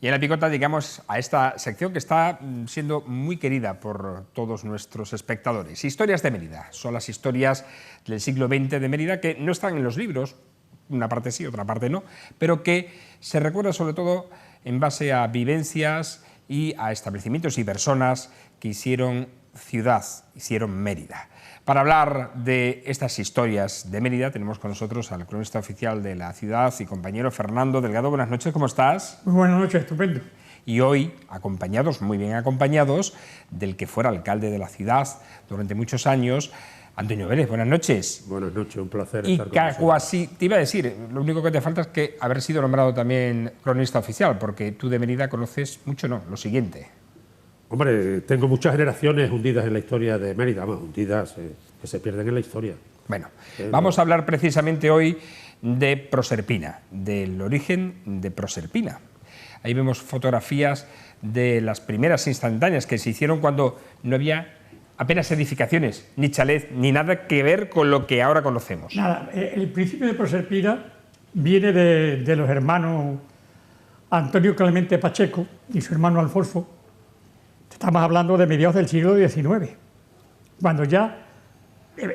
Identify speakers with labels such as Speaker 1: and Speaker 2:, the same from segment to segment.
Speaker 1: Y en La Picota llegamos a esta sección que está siendo muy querida por todos nuestros espectadores. Historias de Mérida. Son las historias del siglo XX de Mérida que no están en los libros, una parte sí, otra parte no, pero que se recuerdan sobre todo en base a vivencias y a establecimientos y personas que hicieron ciudad, hicieron Mérida. Para hablar de estas historias de Mérida tenemos con nosotros al cronista oficial de la ciudad y compañero Fernando Delgado. Buenas noches, ¿cómo estás?
Speaker 2: Muy buenas noches, estupendo.
Speaker 1: Y hoy, acompañados, muy bien acompañados, del que fuera alcalde de la ciudad durante muchos años, Antonio Vélez. Buenas noches.
Speaker 3: Buenas noches, un placer
Speaker 1: y
Speaker 3: estar con vosotros.
Speaker 1: Así, te iba a decir, lo único que te falta es que haber sido nombrado también cronista oficial, porque tú de Mérida conoces mucho, ¿no? Lo siguiente.
Speaker 3: Hombre, tengo muchas generaciones hundidas en la historia de Mérida, vamos, hundidas que se pierden en la historia.
Speaker 1: Bueno, vamos a hablar precisamente hoy de Proserpina, del origen de Proserpina. Ahí vemos fotografías de las primeras instantáneas que se hicieron cuando no había apenas edificaciones, ni chalets, ni nada que ver con lo que ahora conocemos.
Speaker 2: Nada, el principio de Proserpina viene de los hermanos Antonio Clemente Pacheco y su hermano Alfonso. Estamos hablando de mediados del siglo XIX, cuando ya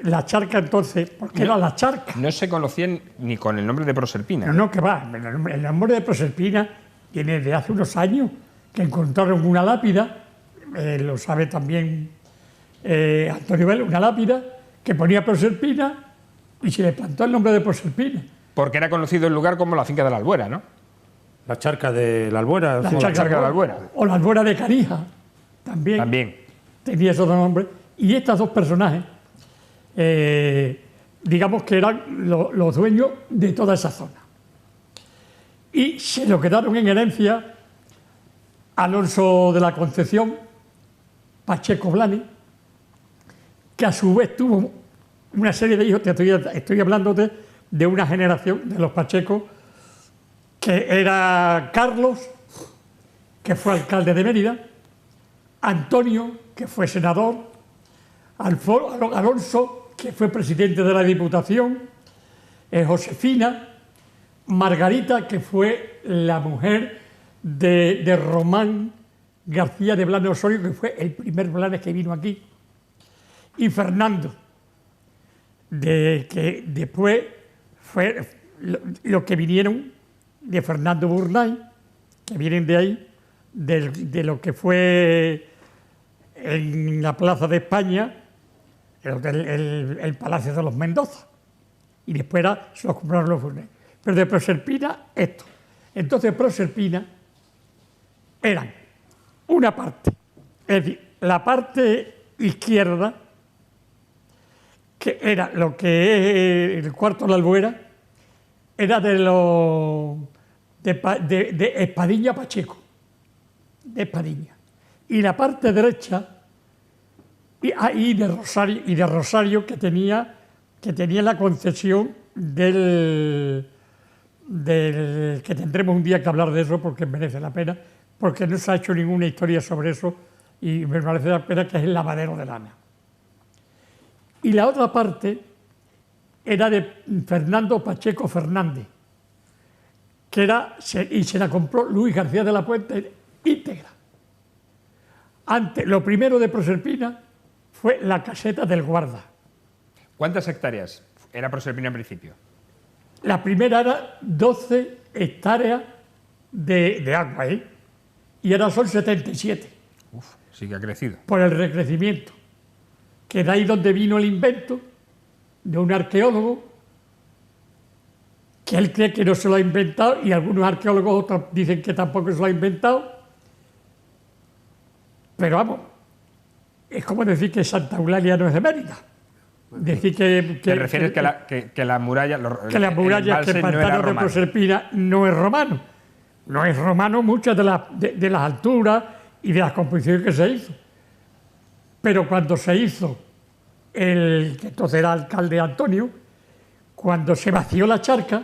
Speaker 2: la charca entonces, porque era la charca.
Speaker 1: No se conocían ni con el nombre de Proserpina.
Speaker 2: No, que va, el nombre de Proserpina viene de hace unos años, que encontraron una lápida, lo sabe también Antonio Vélez, una lápida que ponía Proserpina y se le plantó el nombre de Proserpina.
Speaker 1: Porque era conocido el lugar como la finca de la Albuera, ¿no?
Speaker 3: La charca de la Albuera.
Speaker 2: La
Speaker 3: sí.
Speaker 2: charca
Speaker 1: de la Albuera.
Speaker 2: O la Albuera de Carija, también. Tenía esos dos nombres. Y estos dos personajes, digamos que eran los dueños de toda esa zona. Y se lo quedaron en herencia Alonso de la Concepción, Pacheco Blani, que a su vez tuvo una serie de hijos. Estoy hablando de una generación de los Pachecos, que era Carlos, que fue alcalde de Mérida, Antonio, que fue senador, Alonso, que fue presidente de la Diputación, Josefina, Margarita, que fue la mujer de Román García de Blanes Osorio, que fue el primer Blanes que vino aquí, y Fernando, que después fue lo que vinieron de Fernando Burnay, que vienen de ahí, de lo que fue en la Plaza de España, el Palacio de los Mendoza, y después se los compraron los Burnay. Pero de Proserpina, esto. Entonces, Proserpina eran una parte, es decir, la parte izquierda, que era lo que es el cuarto de la Albuera, era de Espadiña Pacheco, de Espadiña. Y la parte derecha, y de Rosario, que tenía la concesión del que tendremos un día que hablar de eso porque merece la pena, porque no se ha hecho ninguna historia sobre eso y me merece la pena, que es el lavadero de lana. Y la otra parte era de Fernando Pacheco Fernández, y se la compró Luis García de la Puente íntegra. Lo primero de Proserpina fue la caseta del Guarda.
Speaker 1: ¿Cuántas hectáreas era Proserpina en principio?
Speaker 2: La primera era 12 hectáreas de agua, y ahora son 77.
Speaker 1: Uf, sí que ha crecido.
Speaker 2: Por el recrecimiento, que de ahí donde vino el invento de un arqueólogo, que él cree que no se lo ha inventado, y algunos arqueólogos otros dicen que tampoco se lo ha inventado. Pero vamos, es como decir que Santa Eulalia no es de Mérida. Decir
Speaker 1: ¿Te refieres que la muralla,
Speaker 2: que la muralla, que el pantano de Proserpina no es romano? No es romano muchas de las alturas y de las composiciones que se hizo. Pero cuando se hizo, que entonces era alcalde Antonio, cuando se vació la charca,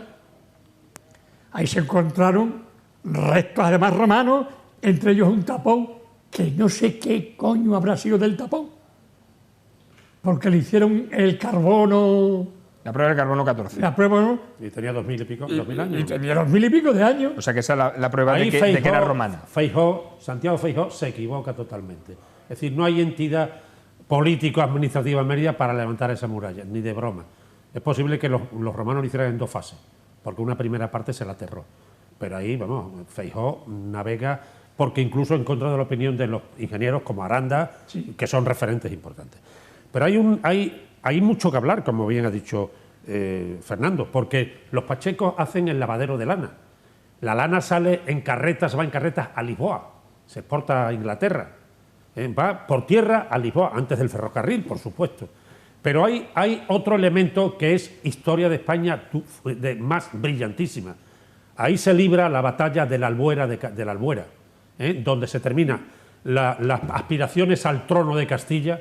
Speaker 2: ahí se encontraron restos además romanos, entre ellos un tapón, que no sé qué coño habrá sido del tapón, porque le hicieron el carbono
Speaker 1: La prueba del carbono 14.
Speaker 2: La prueba,
Speaker 3: Y tenía 2000 y pico, 2000 años.
Speaker 2: y tenía 2000 y pico de años.
Speaker 1: O sea que esa es la prueba
Speaker 3: Ahí
Speaker 1: de que era romana.
Speaker 3: Santiago Feijóo se equivoca totalmente. Es decir, no hay entidad político-administrativa en Mérida para levantar esa muralla, ni de broma. Es posible que los romanos lo hicieran en 2 fases, porque una primera parte se la aterró. Pero ahí, vamos, Feijóo navega, porque incluso en contra de la opinión de los ingenieros como Aranda,
Speaker 2: Sí.
Speaker 3: que son referentes importantes. Pero hay mucho que hablar, como bien ha dicho Fernando, porque los pachecos hacen el lavadero de lana. La lana sale en carretas, va en carretas a Lisboa, se exporta a Inglaterra, va por tierra a Lisboa, antes del ferrocarril, por supuesto. Pero hay otro elemento que es historia de España más brillantísima. Ahí se libra la batalla de la Albuera, donde se termina las aspiraciones al trono de Castilla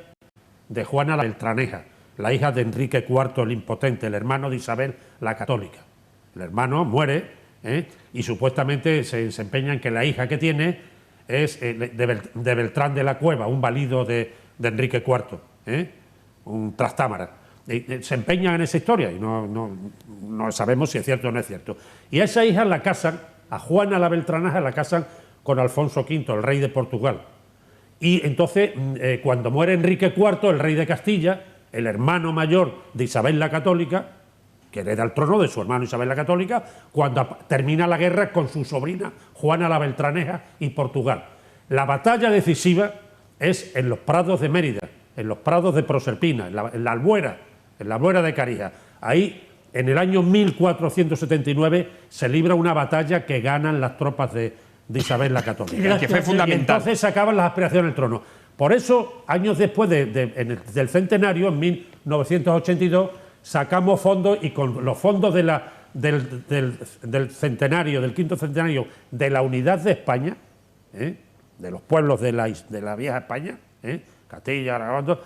Speaker 3: de Juana la Beltraneja, la hija de Enrique IV el Impotente, el hermano de Isabel la Católica. El hermano muere y supuestamente se empeña en que la hija que tiene es de Beltrán de la Cueva, un valido de Enrique IV, un trastámara. Se empeñan en esa historia y no sabemos si es cierto o no es cierto. Y a esa hija la casan, a Juana la Beltraneja la casan con Alfonso V, el rey de Portugal. Y entonces, cuando muere Enrique IV, el rey de Castilla, el hermano mayor de Isabel la Católica, que hereda el trono de su hermano Isabel la Católica, cuando termina la guerra con su sobrina Juana la Beltraneja y Portugal. La batalla decisiva es en los prados de Mérida, en los prados de Proserpina, en la Albuera de Carija. Ahí, en el año 1479, se libra una batalla que ganan las tropas de Isabel la Católica.
Speaker 1: Que fue fundamental.
Speaker 3: Y entonces se acaban las aspiraciones del trono. Por eso, años después del centenario, en 1982, sacamos fondos y con los fondos del centenario, del quinto centenario de la unidad de España, de los pueblos de la vieja España, Castilla, Aragón,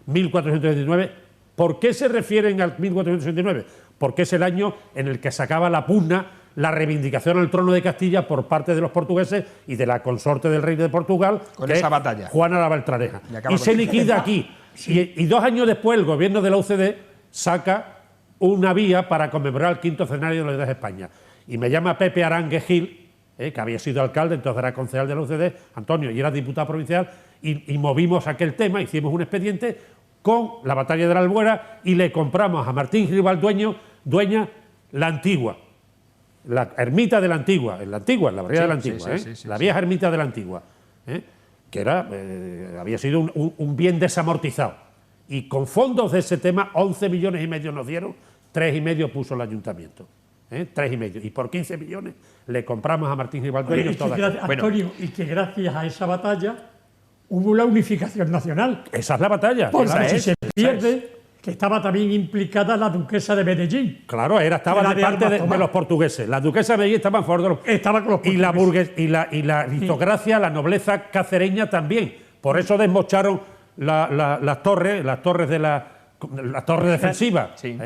Speaker 3: 1479. ¿Por qué se refieren al 1479? Porque es el año en el que se acaba la pugna, la reivindicación al trono de Castilla por parte de los portugueses y de la consorte del rey de Portugal,
Speaker 1: con esa batalla,
Speaker 3: Juana la Beltraneja. Y se liquida aquí. Y 2 años después el gobierno de la UCD saca una vía para conmemorar el quinto centenario de la unidad de España. Y me llama Pepe Arangue Gil, que había sido alcalde, entonces era concejal de la UCD, Antonio, y era diputado provincial, y movimos aquel tema, hicimos un expediente con la batalla de la Albuera y le compramos a Martín Giribal Dueña la Antigua, la ermita de la Antigua, en la barriada de la Antigua, la vieja ermita de la Antigua, que había sido un bien desamortizado. Y con fondos de ese tema, 11,5 millones nos dieron, 3,5 puso el ayuntamiento. 3,5. Y por 15 millones le compramos a Martín Giribal Dueño toda.
Speaker 2: Antonio, y que gracias a esa batalla hubo la unificación nacional.
Speaker 3: Esa es la batalla.
Speaker 2: Porque si se pierde, que estaba también implicada la duquesa de Medellín.
Speaker 3: Claro, estaba de parte de los portugueses. La duquesa de Medellín estaba en favor de los...
Speaker 2: Estaba con los portugueses.
Speaker 3: Y la aristocracia, la nobleza cacereña también. Por eso desmocharon las torres de la torre defensiva.
Speaker 1: Sí.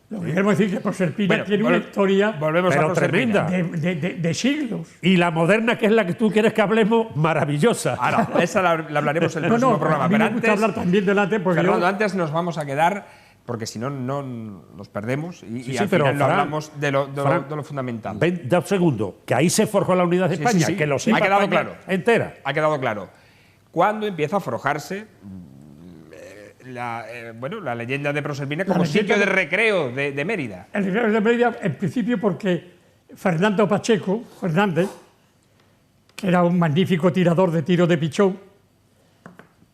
Speaker 2: Lo que queremos decir es que Proserpina tiene una historia
Speaker 3: pero tremenda.
Speaker 2: De siglos.
Speaker 3: Y la moderna, que es la que tú quieres que hablemos, maravillosa.
Speaker 1: Ahora, esa la hablaremos en el próximo programa.
Speaker 2: A mí
Speaker 1: pero
Speaker 2: me gusta hablar también delante porque
Speaker 1: Fernando, antes nos vamos a quedar, porque si no nos perdemos y al
Speaker 3: pero
Speaker 1: final no
Speaker 3: Fran,
Speaker 1: hablamos de lo fundamental.
Speaker 3: Da un segundo, que ahí se forjó la unidad de España, que lo sepa
Speaker 1: ha quedado
Speaker 3: España
Speaker 1: claro.
Speaker 3: Entera.
Speaker 1: Ha quedado claro. ¿Cuándo empieza a forjarse la leyenda de Proserpina como sitio de recreo de Mérida?
Speaker 2: El recreo de Mérida, en principio, porque Fernando Pacheco Fernández, que era un magnífico tirador de tiro de pichón,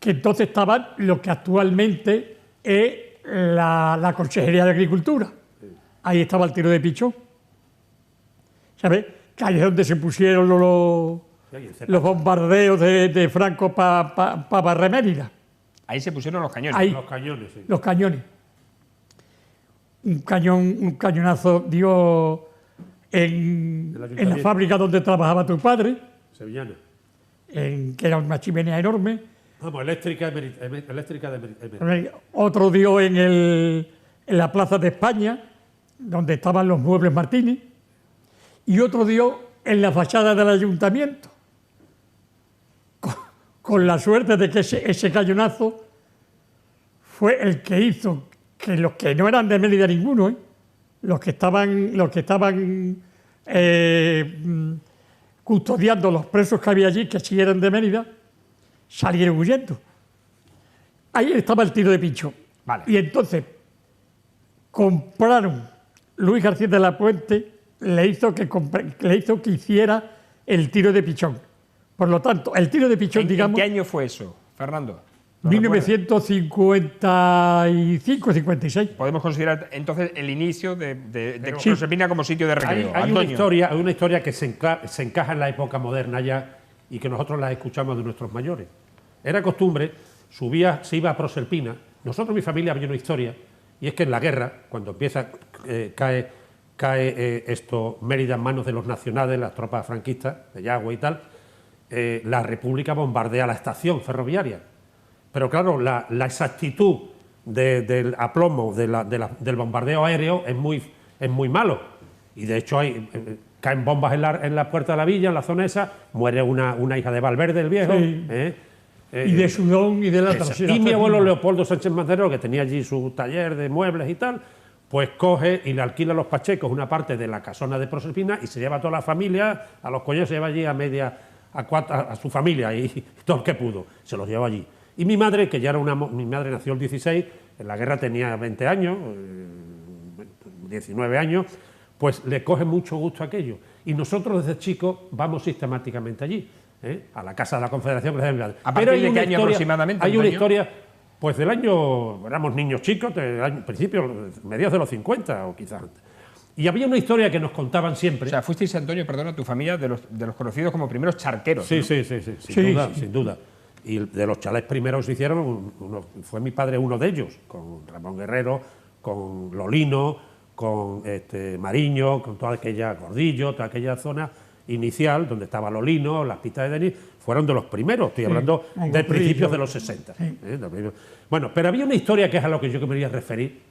Speaker 2: que entonces estaba lo que actualmente es la Consejería de Agricultura. Ahí estaba el tiro de pichón. ¿Sabes? Que ahí es donde se pusieron los bombardeos de Franco para barrer Mérida.
Speaker 1: Ahí se pusieron los cañones.
Speaker 2: Ahí,
Speaker 3: Los cañones, sí.
Speaker 2: los cañones. Un cañonazo dio en la fábrica donde trabajaba tu padre,
Speaker 3: Sevillana.
Speaker 2: que era una chimenea enorme.
Speaker 3: Vamos, eléctrica de Mérida.
Speaker 2: Otro dio en la Plaza de España, donde estaban los muebles Martini. Y otro dio en la fachada del ayuntamiento. Con la suerte de que ese cañonazo fue el que hizo que los que no eran de Mérida ninguno, los que estaban custodiando los presos que había allí, que sí eran de Mérida, salieron huyendo. Ahí estaba el tiro de pinchón.
Speaker 1: Vale.
Speaker 2: Y entonces compraron, Luis García de la Puente le hizo que hiciera el tiro de pichón. Por lo tanto, el tiro de pichón,
Speaker 1: ¿En qué año fue eso, Fernando?
Speaker 2: 1955-56.
Speaker 1: Podemos considerar entonces el inicio de Proserpina como sitio de recreo.
Speaker 3: Hay una historia que se encaja en la época moderna ya y que nosotros la escuchamos de nuestros mayores. Era costumbre, se iba a Proserpina. Nosotros, mi familia, había una historia, y es que en la guerra, cuando cae Mérida en manos de los nacionales, las tropas franquistas, de Yagüe y tal, la República bombardea la estación ferroviaria. Pero claro, la exactitud del aplomo del bombardeo aéreo es muy malo. Y de hecho caen bombas en la puerta de la villa, en la zona esa, muere una hija de Valverde, el viejo.
Speaker 2: Sí. Y de Sudón y de la trasera.
Speaker 3: Y mi abuelo Leopoldo Sánchez Manzanero, que tenía allí su taller de muebles y tal, pues coge y le alquila a los pachecos una parte de la casona de Proserpina y se lleva a toda la familia, a los coños se lleva allí a su familia y todo el que pudo, se los lleva allí. Y mi madre, que ya era mi madre nació el 16, en la guerra tenía 20 años, 19 años, pues le coge mucho gusto a aquello. Y nosotros desde chicos vamos sistemáticamente allí, a la Casa de la Confederación.
Speaker 1: ¿A partir de qué año aproximadamente?
Speaker 3: Hay una historia, pues del año, éramos niños chicos, mediados de los 50 o quizás antes. Y había una historia que nos contaban siempre.
Speaker 1: O sea, fuisteis, Antonio, perdona, tu familia de los conocidos como primeros charqueros.
Speaker 3: Sí,
Speaker 1: ¿no?
Speaker 3: sí, sin duda. Y de los chalés primeros se hicieron, fue mi padre uno de ellos, con Ramón Guerrero, con Lolino, con Mariño, con toda aquella Gordillo, toda aquella zona inicial donde estaba Lolino, las pistas de Denis, fueron de los primeros, estoy hablando de principios de los 60.
Speaker 2: Sí.
Speaker 3: Bueno, pero había una historia que es a lo que yo quería referir,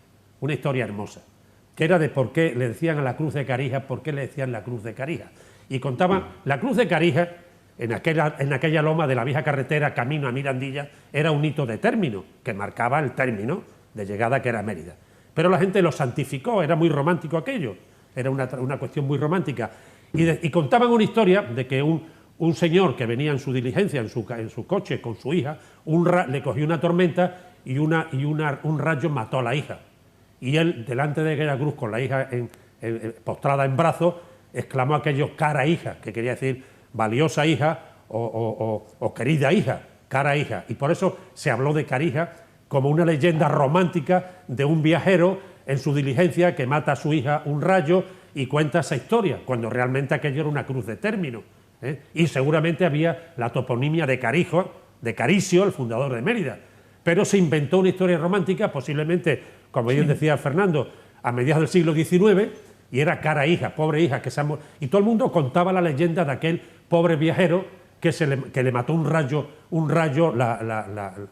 Speaker 3: una historia hermosa, que era de por qué le decían a la Cruz de Carija, por qué le decían la Cruz de Carija. Y contaban, la Cruz de Carija, en aquella loma de la vieja carretera camino a Mirandilla, era un hito de término, que marcaba el término de llegada que era Mérida. Pero la gente lo santificó, era muy romántico aquello, era una cuestión muy romántica. Y contaban una historia de que un señor que venía en su diligencia, en su coche con su hija, le cogió una tormenta y un rayo mató a la hija. Y él, delante de aquella cruz con la hija postrada en brazos, exclamó aquello cara hija, que quería decir valiosa hija o querida hija, cara hija. Y por eso se habló de Carija como una leyenda romántica de un viajero en su diligencia que mata a su hija un rayo y cuenta esa historia, cuando realmente aquello era una cruz de término. Y seguramente había la toponimia de Caricio, el fundador de Mérida. Pero se inventó una historia romántica, posiblemente, como bien decía Fernando, a mediados del siglo XIX, y era cara hija, pobre hija, y todo el mundo contaba la leyenda de aquel pobre viajero que le mató un rayo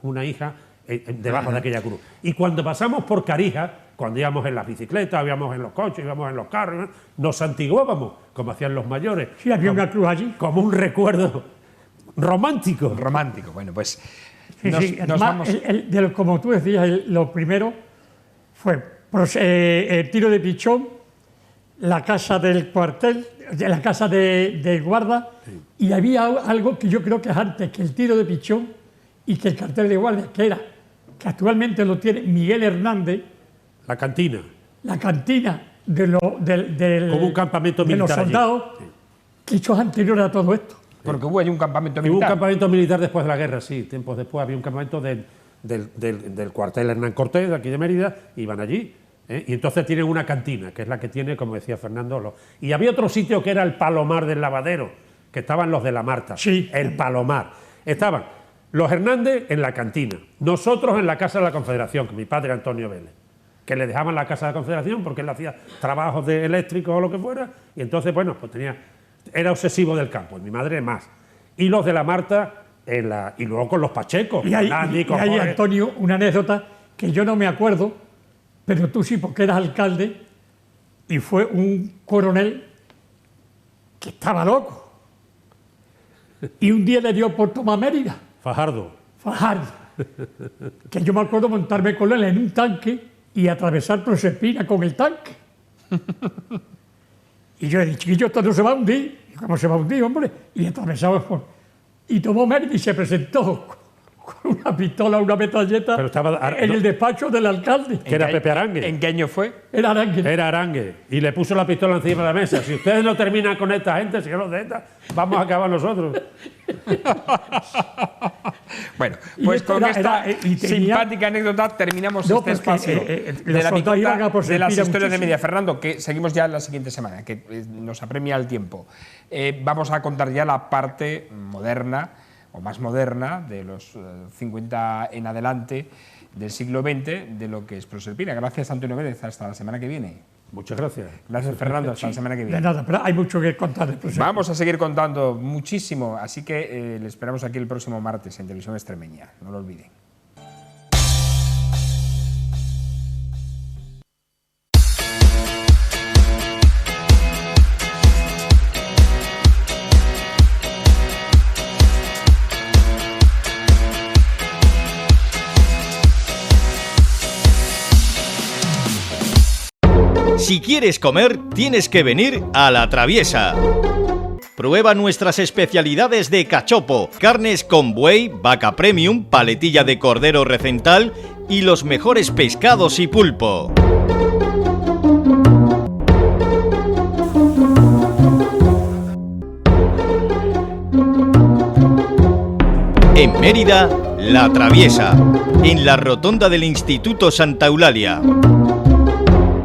Speaker 3: una hija debajo de aquella cruz. Y cuando pasamos por Carija, cuando íbamos en las bicicletas, íbamos en los coches, íbamos en los carros, nos santiguábamos, como hacían los mayores.
Speaker 2: Sí, había una cruz allí.
Speaker 3: Como un recuerdo romántico.
Speaker 1: Romántico, bueno, pues
Speaker 2: Además, como tú decías, lo primero fue el tiro de pichón, la casa del cuartel, la casa de guarda, y había algo que yo creo que es antes que el tiro de pichón y que el cartel de guardia, que actualmente lo tiene Miguel Hernández.
Speaker 3: La cantina.
Speaker 2: La cantina como
Speaker 3: un campamento
Speaker 2: de
Speaker 3: militar
Speaker 2: los soldados, que eso es anterior a todo esto.
Speaker 1: Porque hubo allí un campamento militar.
Speaker 3: Hubo un campamento militar después de la guerra, sí. Tiempos después había un campamento del cuartel Hernán Cortés, de aquí de Mérida, iban allí. Y entonces tienen una cantina, que es la que tiene, como decía Fernando. Y había otro sitio que era el Palomar del Lavadero, que estaban los de la Marta.
Speaker 2: Sí.
Speaker 3: El Palomar. Estaban los Hernández en la cantina, nosotros en la Casa de la Confederación, que mi padre Antonio Vélez, que le dejaban la Casa de la Confederación porque él hacía trabajos de eléctricos o lo que fuera, y entonces, bueno, pues era obsesivo del campo, y mi madre más. Y los de la Marta, y luego con los pachecos.
Speaker 2: Y hay, Antonio, una anécdota que yo no me acuerdo, pero tú sí, porque eras alcalde, y fue un coronel que estaba loco. Y un día le dio por tomar Mérida.
Speaker 3: Fajardo.
Speaker 2: Que yo me acuerdo montarme con él en un tanque y atravesar Proserpina con el tanque. Y yo he dicho, chiquillo, esto no se va a hundir. Y ¿cómo se va a hundir, hombre? Y atravesamos. Y tomó Mérida y se presentó con una pistola, una metralleta
Speaker 3: Pero estaba,
Speaker 2: en el despacho del alcalde.
Speaker 3: que era Pepe Arangue.
Speaker 1: ¿En qué año fue?
Speaker 2: Era Arangue.
Speaker 3: Era Arangue. Y le puso la pistola encima de la mesa. Si ustedes no terminan con esta gente, señor de ETA, vamos a acabar nosotros.
Speaker 1: Bueno,
Speaker 2: Y
Speaker 1: pues
Speaker 2: esto
Speaker 1: con
Speaker 2: era-
Speaker 1: esta
Speaker 2: era- y tenía-
Speaker 1: simpática anécdota terminamos
Speaker 2: No,
Speaker 1: este
Speaker 2: porque,
Speaker 1: espacio
Speaker 2: los
Speaker 1: de la
Speaker 2: soldados iban a
Speaker 1: picota
Speaker 2: por
Speaker 1: de las
Speaker 2: Serpira
Speaker 1: historias de
Speaker 2: muchísimo.
Speaker 1: Mérida. Fernando, que seguimos ya la siguiente semana, que nos apremia el tiempo. Vamos a contar ya la parte moderna, o más moderna, de los 50 en adelante del siglo XX, de lo que es Proserpina. Gracias, Antonio Vélez. Hasta la semana que viene.
Speaker 3: Muchas gracias.
Speaker 1: Gracias, Fernando. Hasta la semana que
Speaker 2: De
Speaker 1: viene.
Speaker 2: nada, pero hay mucho que contar de Proserpina.
Speaker 1: Vamos a seguir contando muchísimo, así que le esperamos aquí el próximo martes en Televisión Extremeña. No lo olviden.
Speaker 4: Si quieres comer, tienes que venir a La Traviesa. Prueba nuestras especialidades de cachopo, carnes con buey, vaca premium, paletilla de cordero recental y los mejores pescados y pulpo. En Mérida, La Traviesa, en la rotonda del Instituto Santa Eulalia.